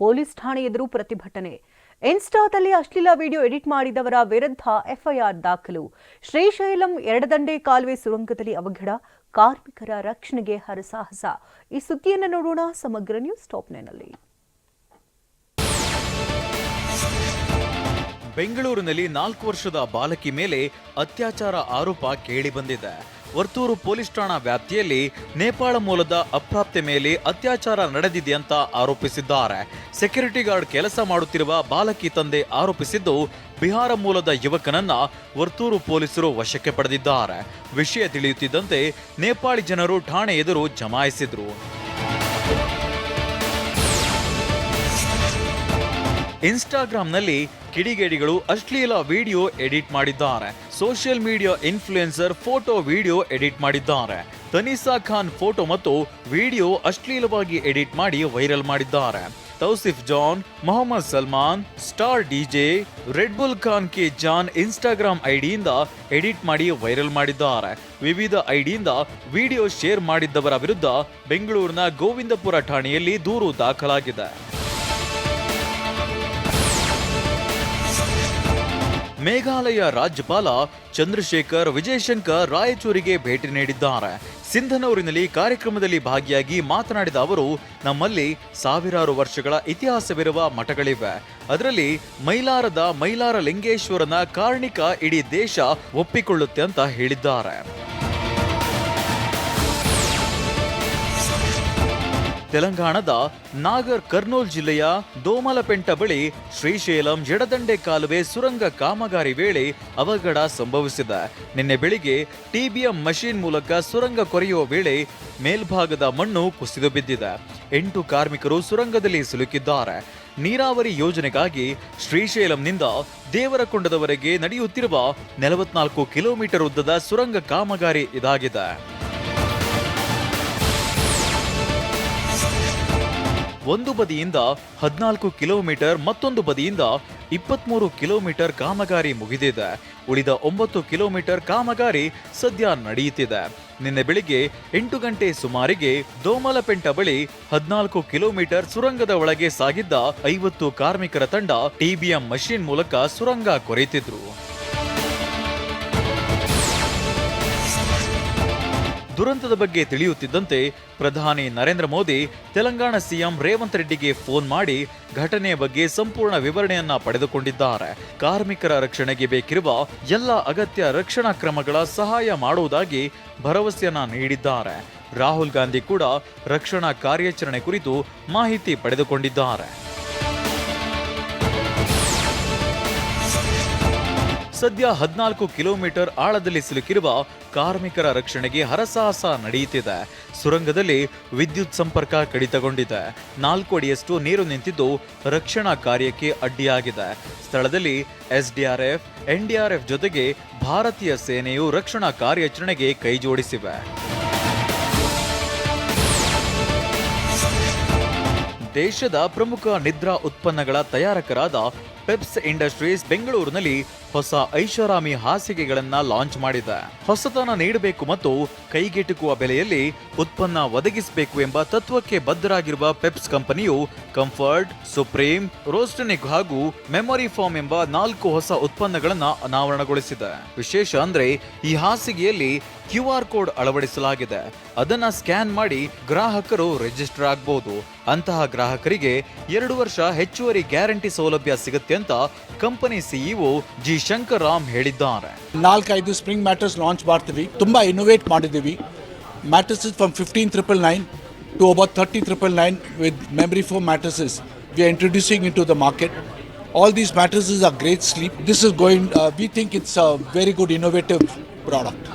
Police ಠಾಣೆ ಎದುರು ಪ್ರತಿಭಟನೆ. ಇನ್ಸ್ಟಾದಲ್ಲಿ ಅಶ್ಲೀಲ ವಿಡಿಯೋ ಎಡಿಟ್ ಮಾಡಿದವರ ವಿರುದ್ಧ ಎಫ್ಐಆರ್ ದಾಖಲು. ಶ್ರೀಶೈಲಂ ಎರಡದಂಡೆ ಕಾಲುವೆ ಸುರಂಗದಲ್ಲಿ ಅವಘಡ, ಕಾರ್ಮಿಕರ ರಕ್ಷಣೆಗೆ ಹರಸಾಹಸ. ಈ ಸುದ್ದಿಯನ್ನು ನೋಡೋಣ ಸಮಗ್ರ ನ್ಯೂಸ್ ಟಾಪ್ 9ನಲ್ಲಿ. ಬೆಂಗಳೂರಿನಲ್ಲಿ 4 ವರ್ಷದ ಬಾಲಕಿ ಮೇಲೆ ಅತ್ಯಾಚಾರ ಆರೋಪ ಕೇಳಿಬಂದಿದೆ. ವರ್ತೂರು ಪೊಲೀಸ್ ಠಾಣಾ ವ್ಯಾಪ್ತಿಯಲ್ಲಿ ನೇಪಾಳ ಮೂಲದ ಅಪ್ರಾಪ್ತೆ ಮೇಲೆ ಅತ್ಯಾಚಾರ ನಡೆದಿದೆ ಅಂತ ಆರೋಪಿಸಿದ್ದಾರೆ. ಸೆಕ್ಯೂರಿಟಿ ಗಾರ್ಡ್ ಕೆಲಸ ಮಾಡುತ್ತಿರುವ ಬಾಲಕಿ ತಂದೆ ಆರೋಪಿಸಿದ್ದು, ಬಿಹಾರ ಮೂಲದ ಯುವಕನನ್ನ ವರ್ತೂರು ಪೊಲೀಸರು ವಶಕ್ಕೆ ಪಡೆದಿದ್ದಾರೆ. ವಿಷಯ ತಿಳಿಯುತ್ತಿದ್ದಂತೆ ನೇಪಾಳಿ ಜನರು ಠಾಣೆ ಎದುರು ಜಮಾಯಿಸಿದ್ರು. ಇನ್ಸ್ಟಾಗ್ರಾಂನಲ್ಲಿ ಕಿಡಿಗೇಡಿಗಳು ಅಶ್ಲೀಲ ವಿಡಿಯೋ ಎಡಿಟ್ ಮಾಡಿದ್ದಾರೆ. Social media influencer photo video edit ಮಾಡಿದ್ದಾರೆ. ತನಿಸಾ ಖಾನ್ ಫೋಟೋ ಮತ್ತು ವಿಡಿಯೋ ಅಶ್ಲೀಲವಾಗಿ ಎಡಿಟ್ ಮಾಡಿ ವೈರಲ್ ಮಾಡಿದ್ದಾರೆ. Tausif Jaan, Mohammed Salman, star DJ, Red Bull Khan K Jaan Instagram ಐಡಿಯಿಂದ ಎಡಿಟ್ ಮಾಡಿ ವೈರಲ್ ಮಾಡಿದ್ದಾರೆ. ವಿವಿಧ ಐಡಿಯಿಂದ ವಿಡಿಯೋ ಶೇರ್ ಮಾಡಿದ್ದವರ ವಿರುದ್ಧ ಬೆಂಗಳೂರಿನ ಗೋವಿಂದಪುರ ಠಾಣೆಯಲ್ಲಿ ದೂರು ದಾಖಲಾಗಿದೆ. ಮೇಘಾಲಯ ರಾಜ್ಯಪಾಲ ಚಂದ್ರಶೇಖರ್ ವಿಜಯಶಂಕರ್ ರಾಯಚೂರಿಗೆ ಭೇಟಿ ನೀಡಿದ್ದಾರೆ. ಸಿಂಧನೂರಿನಲ್ಲಿ ಕಾರ್ಯಕ್ರಮದಲ್ಲಿ ಭಾಗಿಯಾಗಿ ಮಾತನಾಡಿದ ಅವರು, ನಮ್ಮಲ್ಲಿ ಸಾವಿರಾರು ವರ್ಷಗಳ ಇತಿಹಾಸವಿರುವ ಮಠಗಳಿವೆ. ಅದರಲ್ಲಿ ಮೈಲಾರದ ಮೈಲಾರ ಲಿಂಗೇಶ್ವರನ ಕಾರಣಿಕ ಇಡೀ ದೇಶ ಒಪ್ಪಿಕೊಳ್ಳುತ್ತೆ ಅಂತ ಹೇಳಿದ್ದಾರೆ. ತೆಲಂಗಾಣದ ನಾಗರ್ ಕರ್ನೂಲ್ ಜಿಲ್ಲೆಯ ದೋಮಲಪೆಂಟ ಬಳಿ ಶ್ರೀಶೈಲಂ ಎಡದಂಡೆ ಕಾಲುವೆ ಸುರಂಗ ಕಾಮಗಾರಿ ವೇಳೆ ಅವಘಡ ಸಂಭವಿಸಿದೆ. ನಿನ್ನೆ ಬೆಳಿಗ್ಗೆ ಟಿಬಿಎಂ ಮಷೀನ್ ಮೂಲಕ ಸುರಂಗ ಕೊರೆಯುವ ವೇಳೆ ಮೇಲ್ಭಾಗದ ಮಣ್ಣು ಕುಸಿದು ಬಿದ್ದಿದೆ. 8 ಕಾರ್ಮಿಕರು ಸುರಂಗದಲ್ಲಿ ಸಿಲುಕಿದ್ದಾರೆ. ನೀರಾವರಿ ಯೋಜನೆಗಾಗಿ ಶ್ರೀಶೈಲಂನಿಂದ ದೇವರಕೊಂಡದವರೆಗೆ ನಡೆಯುತ್ತಿರುವ 44 ಕಿಲೋಮೀಟರ್ ಉದ್ದದ ಸುರಂಗ ಕಾಮಗಾರಿ ಇದಾಗಿದೆ. ಒಂದು ಬದಿಯಿಂದ 14 ಕಿಲೋಮೀಟರ್, ಮತ್ತೊಂದು ಬದಿಯಿಂದ 23 ಕಿಲೋಮೀಟರ್ ಕಾಮಗಾರಿ ಮುಗಿದಿದೆ. ಉಳಿದ 9 ಕಿಲೋಮೀಟರ್ ಕಾಮಗಾರಿ ಸದ್ಯ ನಡೆಯುತ್ತಿದೆ. ನಿನ್ನೆ ಬೆಳಿಗ್ಗೆ 8 ಗಂಟೆ ಸುಮಾರಿಗೆ ದೋಮಲಪೆಂಟ ಬಳಿ 14 ಕಿಲೋಮೀಟರ್ ಸುರಂಗದ ಒಳಗೆ ಸಾಗಿದ್ದ 50 ಕಾರ್ಮಿಕರ ತಂಡ ಟಿಬಿಎಂ ಮಷೀನ್ ಮೂಲಕ ಸುರಂಗ ಕೊರೆಯುತ್ತಿದ್ರು. ದುರಂತದ ಬಗ್ಗೆ ತಿಳಿಯುತ್ತಿದ್ದಂತೆ ಪ್ರಧಾನಿ ನರೇಂದ್ರ ಮೋದಿ ತೆಲಂಗಾಣ ಸಿಎಂ ರೇವಂತ್ ರೆಡ್ಡಿಗೆ ಫೋನ್ ಮಾಡಿ ಘಟನೆಯ ಬಗ್ಗೆ ಸಂಪೂರ್ಣ ವಿವರಣೆಯನ್ನ ಪಡೆದುಕೊಂಡಿದ್ದಾರೆ. ಕಾರ್ಮಿಕರ ರಕ್ಷಣೆಗೆ ಬೇಕಿರುವ ಎಲ್ಲ ಅಗತ್ಯ ರಕ್ಷಣಾ ಕ್ರಮಗಳ ಸಹಾಯ ಮಾಡುವುದಾಗಿ ಭರವಸೆಯನ್ನ ನೀಡಿದ್ದಾರೆ. ರಾಹುಲ್ ಗಾಂಧಿ ಕೂಡ ರಕ್ಷಣಾ ಕಾರ್ಯಾಚರಣೆ ಕುರಿತು ಮಾಹಿತಿ ಪಡೆದುಕೊಂಡಿದ್ದಾರೆ. ಸದ್ಯ 14 ಕಿಲೋಮೀಟರ್ ಆಳದಲ್ಲಿ ಸಿಲುಕಿರುವ ಕಾರ್ಮಿಕರ ರಕ್ಷಣೆಗೆ ಹರಸಾಹಸ ನಡೆಯುತ್ತಿದೆ. ಸುರಂಗದಲ್ಲಿ ವಿದ್ಯುತ್ ಸಂಪರ್ಕ ಕಡಿತಗೊಂಡಿದೆ. 4 ಅಡಿಯಷ್ಟು ನೀರು ನಿಂತಿದ್ದು ರಕ್ಷಣಾ ಕಾರ್ಯಕ್ಕೆ ಅಡ್ಡಿಯಾಗಿದೆ. ಸ್ಥಳದಲ್ಲಿ ಎಸ್ಡಿಆರ್ಎಫ್, ಎನ್ಡಿಆರ್ಎಫ್ ಜೊತೆಗೆ ಭಾರತೀಯ ಸೇನೆಯು ರಕ್ಷಣಾ ಕಾರ್ಯಾಚರಣೆಗೆ ಕೈಜೋಡಿಸಿವೆ. ದೇಶದ ಪ್ರಮುಖ ನಿದ್ರಾ ಉತ್ಪನ್ನಗಳ ತಯಾರಕರಾದ ಪೆಪ್ಸ್ ಇಂಡಸ್ಟ್ರೀಸ್ ಬೆಂಗಳೂರಿನಲ್ಲಿ ಹೊಸ ಐಷಾರಾಮಿ ಹಾಸಿಗೆಗಳನ್ನು ಲಾಂಚ್ ಮಾಡಿದೆ. ಹೊಸತನ ನೀಡಬೇಕು ಮತ್ತು ಕೈಗೆಟುಕುವ ಬೆಲೆಯಲ್ಲಿ ಉತ್ಪನ್ನ ಒದಗಿಸಬೇಕು ಎಂಬ ತತ್ವಕ್ಕೆ ಬದ್ಧರಾಗಿರುವ ಪೆಪ್ಸ್ ಕಂಪನಿಯು ಕಂಫರ್ಟ್, ಸುಪ್ರೀಂ, ರೋಸ್ಟನಿಕ್ ಹಾಗೂ ಮೆಮೊರಿ ಫಾರ್ಮ್ ಎಂಬ 4 ಹೊಸ ಉತ್ಪನ್ನಗಳನ್ನು ಅನಾವರಣಗೊಳಿಸಿದೆ. ವಿಶೇಷ ಅಂದ್ರೆ ಈ ಹಾಸಿಗೆಯಲ್ಲಿ QR ಕೋಡ್ ಅಳವಡಿಸಲಾಗಿದೆ. ಅದನ್ನ ಸ್ಕ್ಯಾನ್ ಮಾಡಿ ಗ್ರಾಹಕರು ರಿಜಿಸ್ಟರ್ ಆಗಬಹುದು. ಅಂತಹ ಗ್ರಾಹಕರಿಗೆ 2 ವರ್ಷ ಹೆಚ್ಚುವರಿ ಗ್ಯಾರಂಟಿ ಸೌಲಭ್ಯ ಸಿಗುತ್ತೆ ಅಂತ company CEO G Shankar Ram ಹೇಳಿದ್ದಾರೆ. 4-5 ಸ್ಪ್ರಿಂಗ್ ಮ್ಯಾಟ್ರೆಸ್ ಲಾಂಚ್ ಮಾಡ್ತೀವಿ. ತುಂಬಾ ಇನೋವೇಟ್ ಮಾಡಿದ್ದೀವಿ. ಮ್ಯಾಟ್ರೆಸಸ್ from 15,999 to about 30,999 with memory foam mattresses we are introducing into the market. All these mattresses are great sleep. This is going we think it's a very good innovative product.